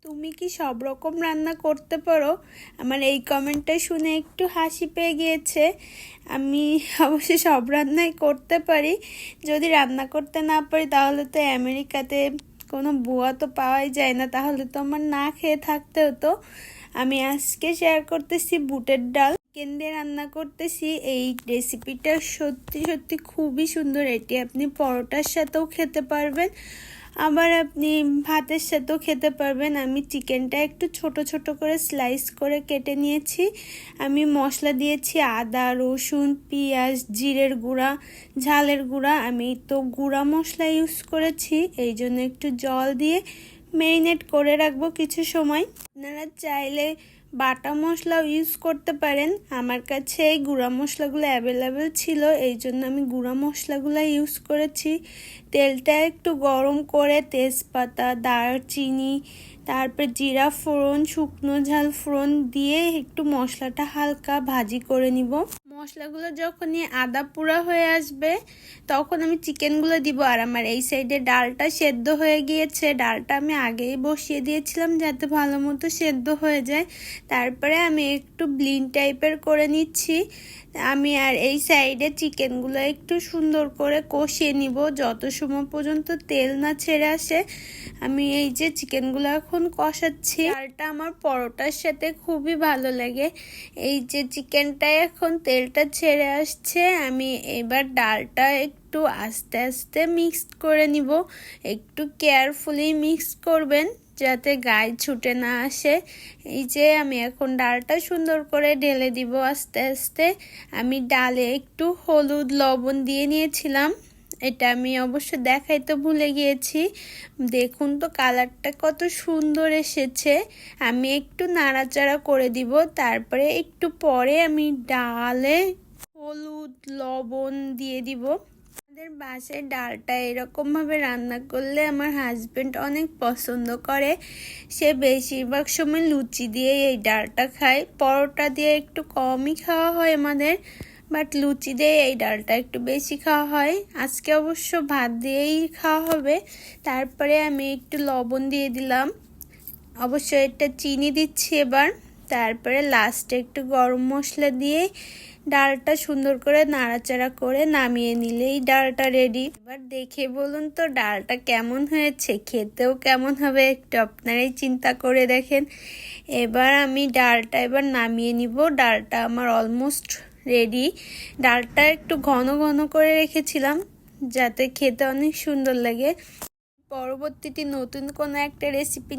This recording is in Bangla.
তুমি কি সব রকম রান্না করতে পারো? আমার এই কমেন্টটা শুনে একটু হাসি পেয়ে গিয়েছে। আমি অবশ্য সব রান্নাই করতে পারি। যদি রান্না করতে না পারি তাহলে তো আমেরিকাতে কোনো বুয়া তো পাওয়াই যায় না, তাহলে তো আমার না খেয়ে থাকতে হতো। আমি আজকে শেয়ার করতেছি বুটের ডাল চিকেন দিয়ে রান্না করতেছি। এই রেসিপিটা সত্যি সত্যি খুবই সুন্দর। এটি আপনি পরোটার সাথেও খেতে পারবেন, আবার আপনি ভাতের সাথেও খেতে পারবেন। আমি চিকেনটা একটু ছোট ছোট করে স্লাইস করে কেটে নিয়েছি। আমি মশলা দিয়েছি আদা, রসুন, পেঁয়াজ, জিরের গুঁড়া, ঝালের গুঁড়া। আমি তো গুঁড়া মশলা ইউজ করেছি, এই জন্য একটু জল দিয়ে ম্যারিনেট করে রাখবো কিছু সময়। আপনারা চাইলে বাটা মশলাও ইউজ করতে পারেন। আমার কাছে এই গুঁড়া মশলাগুলো অ্যাভেলেবেল ছিল, এই জন্য আমি গুঁড়া মশলাগুলো ইউজ করেছি। তেলটা একটু গরম করে তেজপাতা, দারচিনি, তারপর জিরা ফোড়ন, শুকনো ঝাল ফোড়ন দিয়ে একটু মশলাটা হালকা ভাজি করে নিব। মশলাগুলো যখনই আদা পুরা হয়ে আসবে তখন আমি চিকেনগুলো দিব। আর আমার এই সাইডে ডালটা সেদ্ধ হয়ে গিয়েছে। ডালটা আমি আগেই বসিয়ে দিয়েছিলাম যাতে ভালো মতো সেদ্ধ হয়ে যায়। তারপরে আমি একটু ব্লিন টাইপের করে নিচ্ছি। আমি আর এই সাইডে চিকেনগুলো একটু সুন্দর করে কষিয়ে নিব যত সময় পর্যন্ত তেল না ছেড়ে আসে। আমি এই যে চিকেনগুলো এখন কষাচ্ছি। ডালটা আমার পরোটার সাথে খুবই ভালো লাগে। এই যে চিকেনটা এখন তেলটা ছেড়ে আসছে, আমি এবার ডালটা একটু আস্তে আস্তে মিক্স করে নিব। একটু কেয়ারফুলি মিক্স করবেন যাতে গায়ে ছুটে না আসে। এই যে আমি এখন ডালটা সুন্দর করে ঢেলে দিব আস্তে আস্তে। আমি ডালে একটু হলুদ লবণ দিয়ে নিয়েছিলাম, এটা আমি অবশ্য দেখাইতে ভুলে গিয়েছি। দেখুন তো কালারটা কত সুন্দর এসেছে। আমি একটু নাড়াচাড়া করে দিব, তারপরে একটু পরে আমি ডালে হলুদ লবণ দিয়ে দিব। আমাদের বাসায় ডালটা এরকমভাবে রান্না করলে আমার হাজবেন্ড অনেক পছন্দ করে। সে বেশিরভাগ সময় লুচি দিয়ে এই ডালটা খায়। পরোটা দিয়ে একটু কমই খাওয়া হয় আমাদের, বাট লুচি দিয়ে এই ডালটা একটু বেশি খাওয়া হয়। আজকে অবশ্য ভাত দিয়েই খাওয়া হবে। তারপরে আমি একটু লবণ দিয়ে দিলাম, অবশ্য এটা চিনি দিচ্ছি এবার। তারপরে লাস্টে একটু গরম মশলা দিয়ে ডালটা সুন্দর করে নাড়াচাড়া করে নামিয়ে নিলেই ডালটা রেডি। এবার দেখে বলুন তো ডালটা কেমন হয়েছে, খেতেও কেমন হবে একটু আপনারাই চিন্তা করে দেখেন। এবার আমি ডালটা এবার নামিয়ে নিব। ডালটা আমার অলমোস্ট রেডি। ডালটা একটু ঘন ঘন করে রেখেছিলাম যাতে খেতে অনেক সুন্দর লাগে। পরবর্তীতে নতুন কোনো একটা রেসিপি